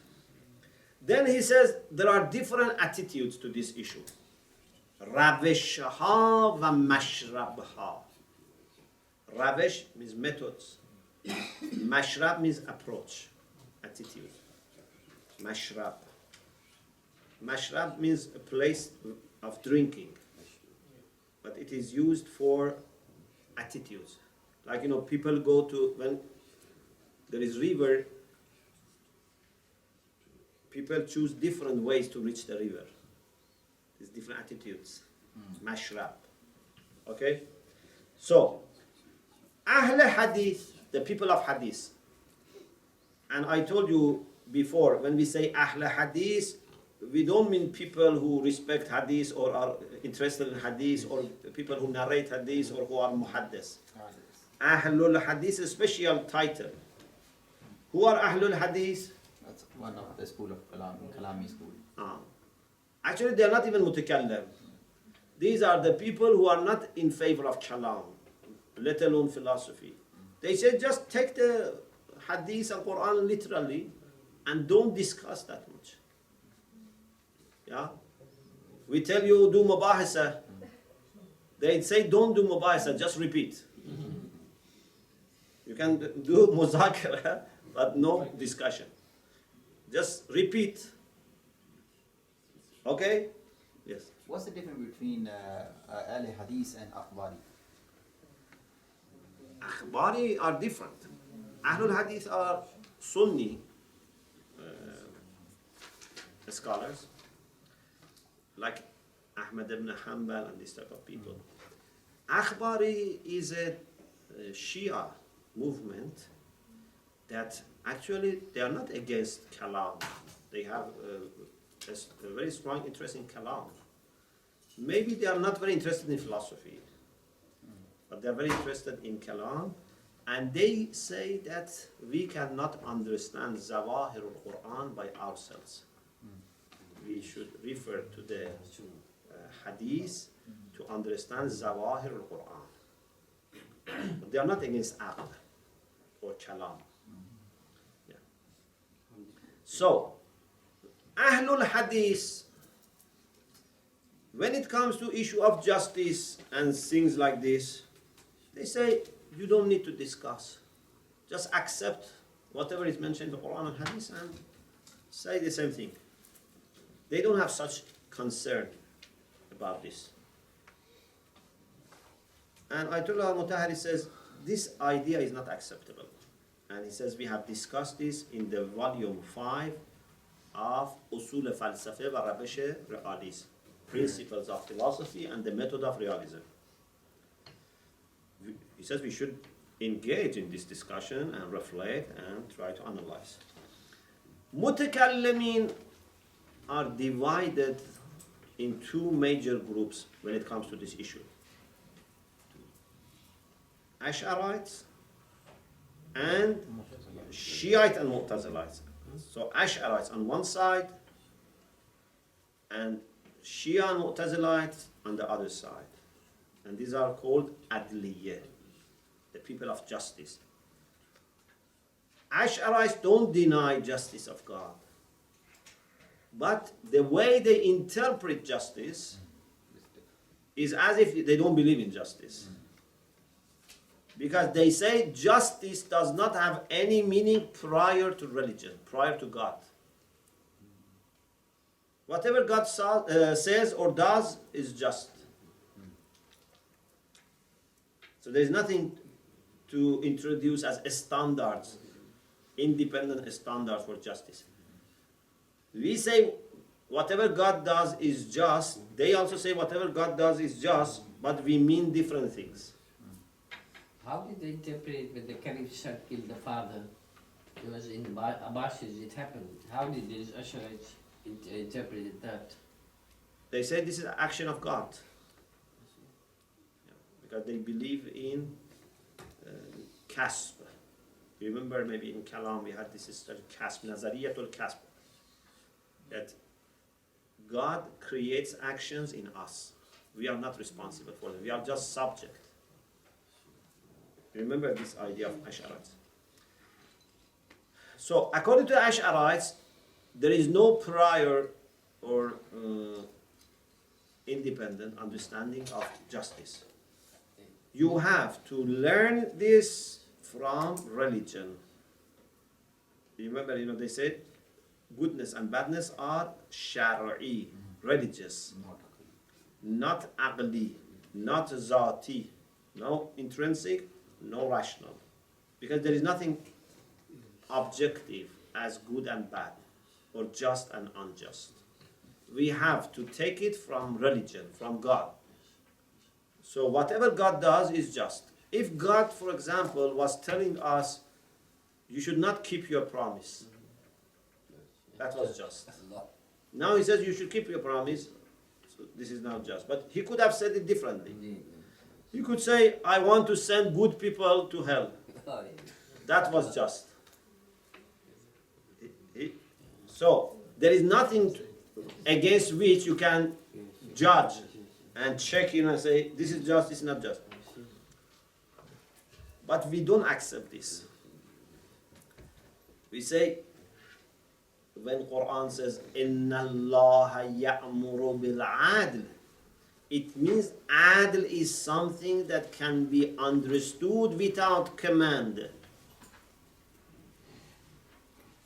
S1: Then he says there are different attitudes to this issue. Raveshha va mashrabha. Ravesh means methods. Mashrab means approach, attitude. Mashrab. Mashrab means a place of drinking, but it is used for attitudes. Like, people go to, when there is river, people choose different ways to reach the river. There's different attitudes. Mashrab. Okay? So, Ahl Hadith, the people of Hadith. And I told you before, when we say Ahl Hadith, we don't mean people who respect Hadith or are interested in Hadith or people who narrate Hadith or who are muhaddis. Ahlul Hadith is a special title. Who are Ahlul Hadith?
S2: That's one of the school of Kalami school.
S1: Actually, they are not even mutakallim. These are the people who are not in favor of kalam, let alone philosophy. They say just take the Hadith and Quran literally and don't discuss that much. Yeah? We tell you do mubahisa. They say don't do mubahisa, just repeat. You can do muzakara, but no discussion. Just repeat. Okay? Yes.
S2: What's the difference between Ahl Hadith and Akhbari?
S1: Akhbari are different. Ahlul Hadith are Sunni scholars, like Ahmad ibn Hanbal and this type of people. Akhbari is a Shia, movement that actually they are not against kalam. They have a very strong interest in kalam. Maybe they are not very interested in philosophy, but they are very interested in kalam. And they say that we cannot understand Zawahir al-Quran by ourselves. We should refer to the hadith to understand Zawahir al-Quran. But they are not against aql or kalam. Yeah. So, Ahlul Hadith, when it comes to issue of justice and things like this, they say you don't need to discuss. Just accept whatever is mentioned in the Quran and Hadith and say the same thing. They don't have such concern about this. And Ayatollah al-Mutahari says this idea is not acceptable. And he says we have discussed this in the volume 5 of Usul Falsafe wa Rabish Realism, Principles of Philosophy and the Method of Realism. He says we should engage in this discussion and reflect and try to analyze. Mutakallimin are divided in two major groups when it comes to this issue. Ash'arites and Shiite and Mu'tazilites. So Ash'arites on one side and Shia and Mu'tazilites on the other side. And these are called Adliyah, the people of justice. Ash'arites don't deny justice of God. But the way they interpret justice is as if they don't believe in justice. Because they say justice does not have any meaning prior to religion, prior to God. Whatever God says or does is just. So there is nothing to introduce as standards, independent standards for justice. We say whatever God does is just. They also say whatever God does is just, but we mean different things.
S3: How did they interpret when the Caliph Shah killed the father? It was in the Abbasids, it happened. How did these Ash'arites interpret that?
S1: They say this is an action of God. Because they believe in kasb. You remember maybe in Kalam we had this study, kasb, Nazariyatul kasb. That God creates actions in us. We are not responsible for them. We are just subject. Remember this idea of Ash'arites. So, according to Ash'arites, there is no prior or independent understanding of justice. You have to learn this from religion. Remember, they said goodness and badness are shara'i, religious, not aqli, not zati, no intrinsic, no rational. Because there is nothing objective as good and bad, or just and unjust. We have to take it from religion, from God. So whatever God does is just. If God, for example, was telling us, you should not keep your promise, that was just. Now he says you should keep your promise, so this is not just. But he could have said it differently. He could say, I want to send good people to hell. That was just. So, there is nothing against which you can judge and check and say, this is just, this is not just. But we don't accept this. We say, when Quran says, Inna Allah ya'muru bil adl, it means adl is something that can be understood without command.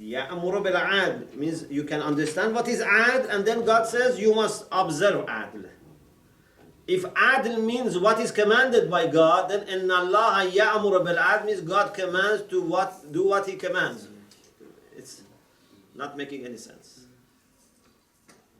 S1: Ya'muru bil adl means you can understand what is adl, and then God says you must observe adl. If adl means what is commanded by God, then inna Allah ya'muru bil adl means God commands to do what He commands. It's not making any sense.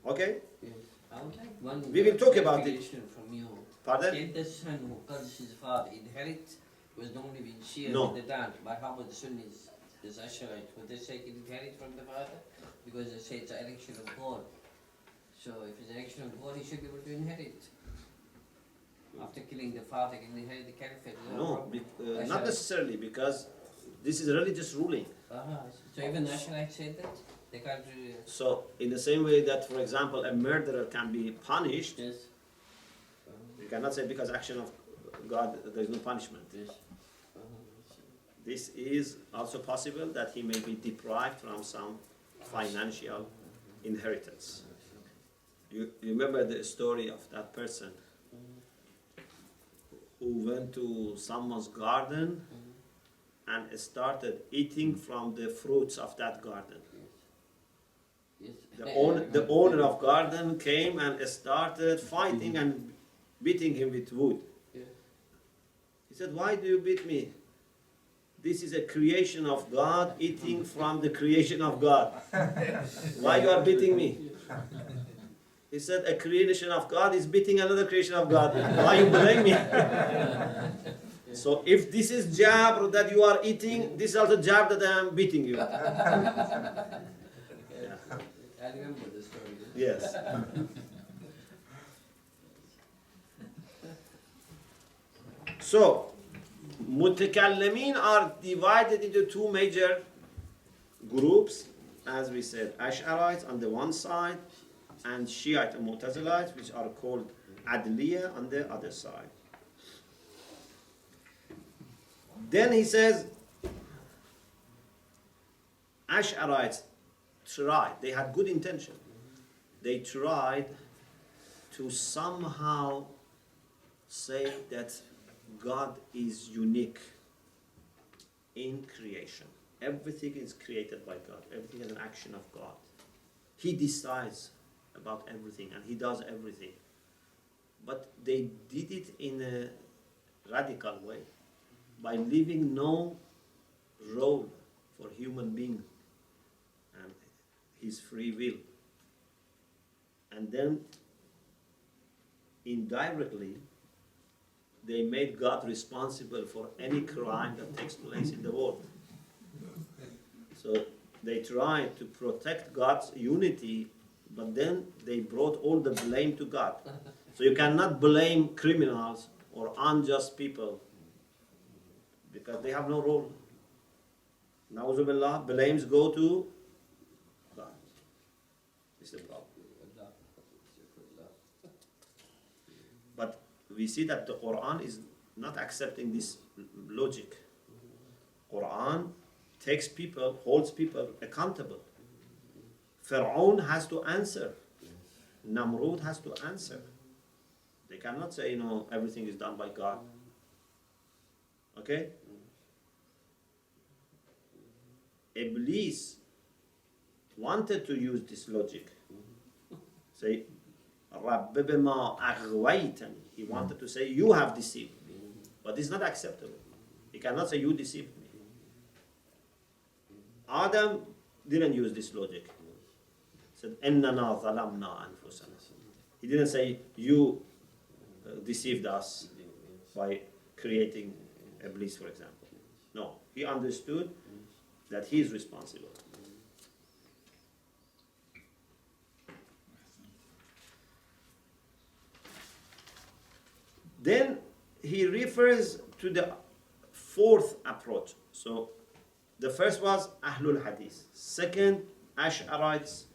S1: Okay?
S3: Yes. I would like one
S1: We will talk about it.
S3: clarification from you.
S1: Pardon?
S3: Can the son who kills his father inherit was normally being Shia
S1: No.
S3: with the dad, but how about the Sunnis, the Asharites? Would they say can inherit from the father? Because they say it's an election of God. So if it's an election of God, he should be able to inherit. After killing the father, he can inherit the caliphate. Is that a
S1: No,
S3: problem?
S1: not
S3: Asharites.
S1: necessarily, because this is a religious ruling.
S3: So even the Asharites said that? They can't
S1: So in the same way that, for example, a murderer can be punished,
S3: yes.
S1: you cannot say because action of God there is no punishment.
S3: Yes.
S1: This is also possible that he may be deprived from some financial inheritance. You remember the story of that person who went to someone's garden and started eating from the fruits of that garden.
S3: Yes.
S1: The owner of garden came and started fighting and beating him with wood.
S3: Yeah.
S1: He said, "Why do you beat me? This is a creation of God eating from the creation of God. Why you are beating me?" He said, "A creation of God is beating another creation of God. Why you blame me?" So if this is jab that you are eating, this is also jab that I am beating you.
S3: I remember the story.
S1: Yes. So, mutakallimin are divided into two major groups, as we said, Ash'arites on the one side, and Shiite and Mu'tazilites, which are called Adliya on the other side. Then he says, Ash'arites tried, they had good intention. They tried to somehow say that God is unique in creation. Everything is created by God. Everything is an action of God. He decides about everything and He does everything. But they did it in a radical way by leaving no role for human being and his free will. And then indirectly they made God responsible for any crime that takes place in the world. So they tried to protect God's unity, but then they brought all the blame to God. So you cannot blame criminals or unjust people because they have no role. Na'udhu billah, blames go to God. This is the problem. But we see that the Quran is not accepting this logic. Quran takes people, holds people accountable. Fir'aun has to answer. Namrud has to answer. They cannot say, everything is done by God. Okay? Iblis wanted to use this logic. Say, رَبِّ بِمَا أَغْوَيْتَنِي. He wanted to say, you have deceived me. But this is not acceptable. He cannot say, you deceived me. Adam didn't use this logic. He said, إِنَّنَا ظَلَمْنَا أَنفُسَنَا. He didn't say, you deceived us by creating Iblis, for example. No, he understood that he is responsible. Then he refers to the fourth approach. So the first was Ahlul Hadith. Second, Ash'arites.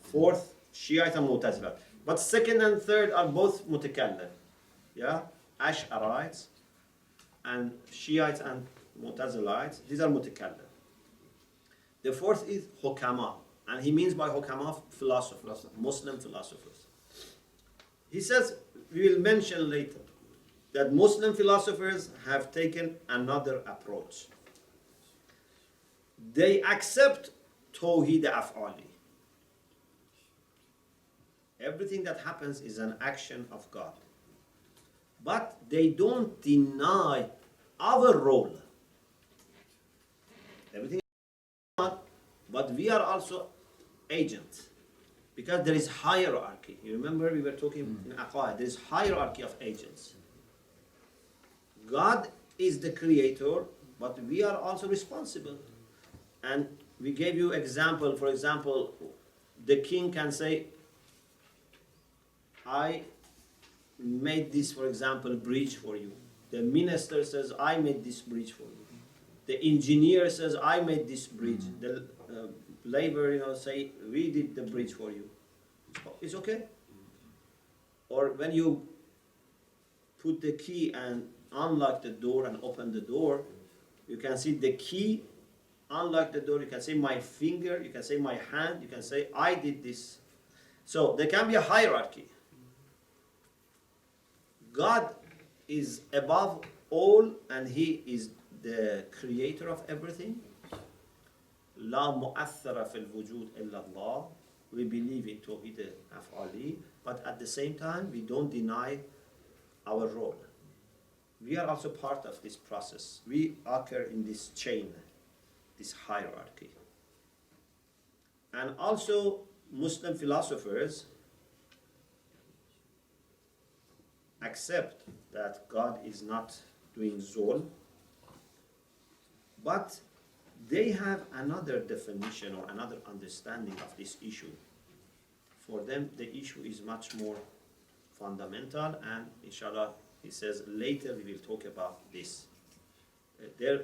S1: Fourth, Shiite and Mu'tazila. But second and third are both mutakallim. Yeah? Ash'arites and Shiites and Mu'tazilites, these are mutakallim. The fourth is Hukama. And he means by Hukama, philosophers, Muslim philosophers. He says, we will mention later, that Muslim philosophers have taken another approach. They accept Tawheed Af'ali. Everything that happens is an action of God. But they don't deny our role. Everything is God, but we are also agents. Because there is hierarchy. You remember we were talking in Aqaid, there is hierarchy of agents. God is the creator, but we are also responsible. And we gave you example. For example, the king can say, I made this, for example, bridge for you. The minister says, I made this bridge for you. The engineer says, I made this bridge. The labor, say, we did the bridge for you. It's okay. Or when you put the key and unlock the door and open the door, you can see the key, unlock the door, you can say my finger, you can say my hand, you can say I did this. So there can be a hierarchy. God is above all and He is the creator of everything. لا مؤثر في الوجود إلا الله. We believe in Tawhid al-Af'ali, but at the same time we don't deny our role. We are also part of this process. We occur in this chain, this hierarchy. And also Muslim philosophers accept that God is not doing zulm, but they have another definition or another understanding of this issue. For them, the issue is much more fundamental, and inshallah, he says later we will talk about this. Their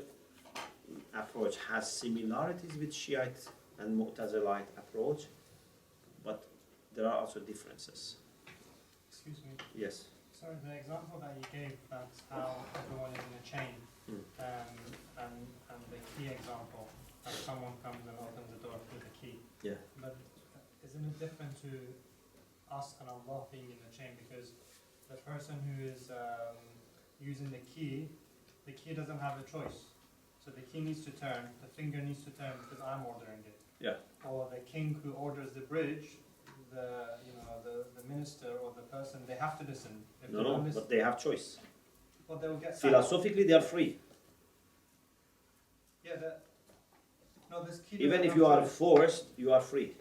S1: approach has similarities with Shiite and Mu'tazilite approach, but there are also differences.
S5: Excuse me.
S1: Yes.
S5: So the example that you gave, that's how everyone is in a chain, and the key example, that someone comes and opens the door with a key.
S1: Yeah.
S5: But isn't it different to us and Allah being in the chain? Because the person who is using the key doesn't have a choice. So the key needs to turn, the finger needs to turn because I'm ordering it.
S1: Yeah.
S5: Or the king who orders the bridge, the minister or the person, they have to listen. If they
S1: No,
S5: don't listen,
S1: but they have choice.
S5: well, they will get sacked.
S1: Philosophically, they are free.
S5: Yeah, this key
S1: Even
S5: doesn't
S1: if
S5: have
S1: you are
S5: choice.
S1: forced, you are free.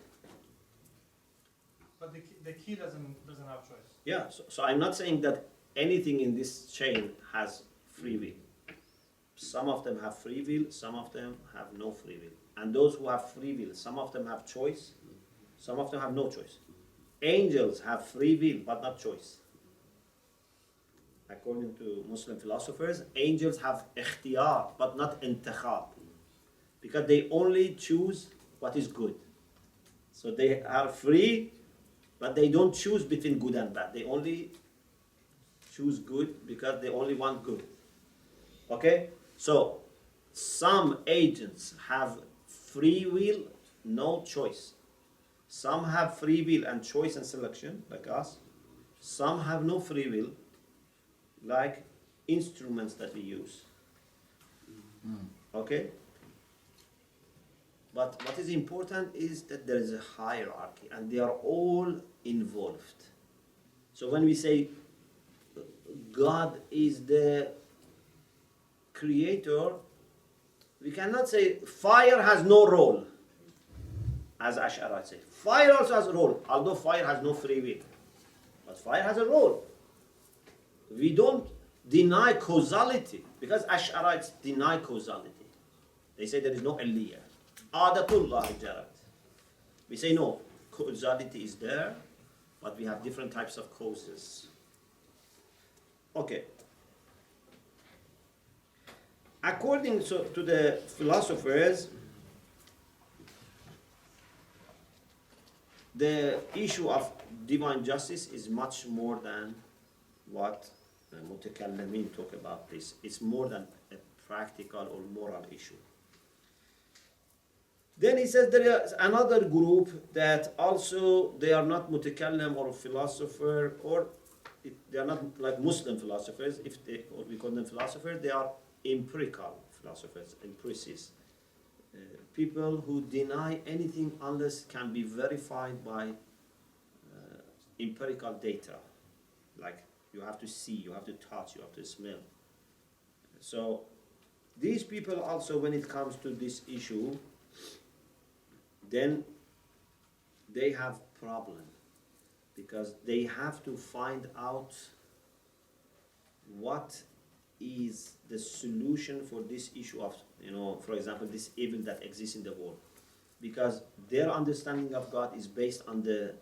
S5: But the key doesn't have choice.
S1: Yeah, so I'm not saying that anything in this chain has free will. Some of them have free will, some of them have no free will. And those who have free will, some of them have choice, some of them have no choice. Angels have free will, but not choice. According to Muslim philosophers, angels have ikhtiyar, but not intikhab. Because they only choose what is good. So they are free, but they don't choose between good and bad. They only choose good because they only want good. Okay? So, some agents have free will, no choice. Some have free will and choice and selection, like us. Some have no free will, like instruments that we use. Okay? But what is important is that there is a hierarchy and they are all involved. So when we say God is the creator, we cannot say fire has no role, as Ash'arites say. Fire also has a role, although fire has no free will. But fire has a role. We don't deny causality, because Ash'arites deny causality. They say there is no aliyah. Adatullah jarat. We say no, causality is there, but we have different types of causes. Okay. According to the philosophers, the issue of divine justice is much more than what mutakallimin talk about this. It's more than a practical or moral issue. Then he says there is another group that also they are not mutakallim or philosopher, or they are not like Muslim philosophers. Or we call them philosophers, they are empirical philosophers, empiricists. People who deny anything unless it can be verified by empirical data. Like you have to see, you have to touch, you have to smell. So these people also, when it comes to this issue, then they have problem, because they have to find out what is the solution for this issue of, for example, this evil that exists in the world. Because their understanding of God is based on the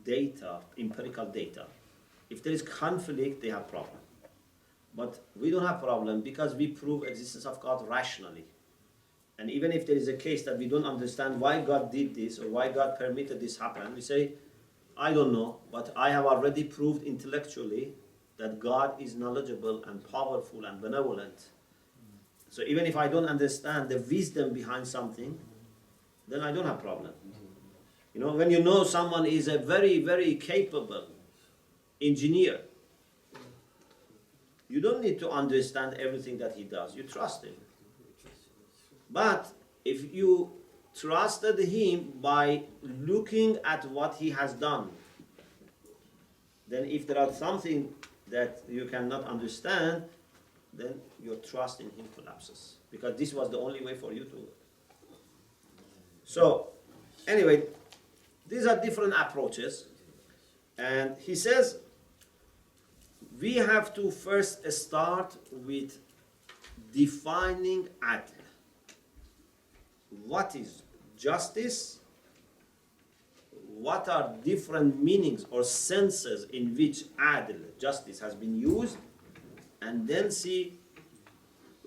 S1: data, empirical data. If there is conflict, they have problem. But we don't have problem because we prove existence of God rationally. And even if there is a case that we don't understand why God did this or why God permitted this happen, we say, I don't know, but I have already proved intellectually that God is knowledgeable and powerful and benevolent. So even if I don't understand the wisdom behind something, then I don't have problem. When you know someone is a very, very capable engineer, you don't need to understand everything that he does. You trust him. But if you trusted him by looking at what he has done, then if there are something that you cannot understand, then your trust in him collapses. Because this was the only way for you to. So, anyway, these are different approaches. And he says, we have to first start with defining adl. What is justice? What are different meanings or senses in which adl, justice, has been used? And then see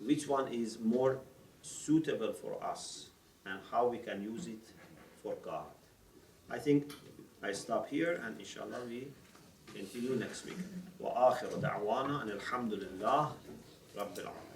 S1: which one is more suitable for us and how we can use it for God. I think I stop here and inshallah we continue next week. وآخر دعوانا أن الحمد لله رب العالمين.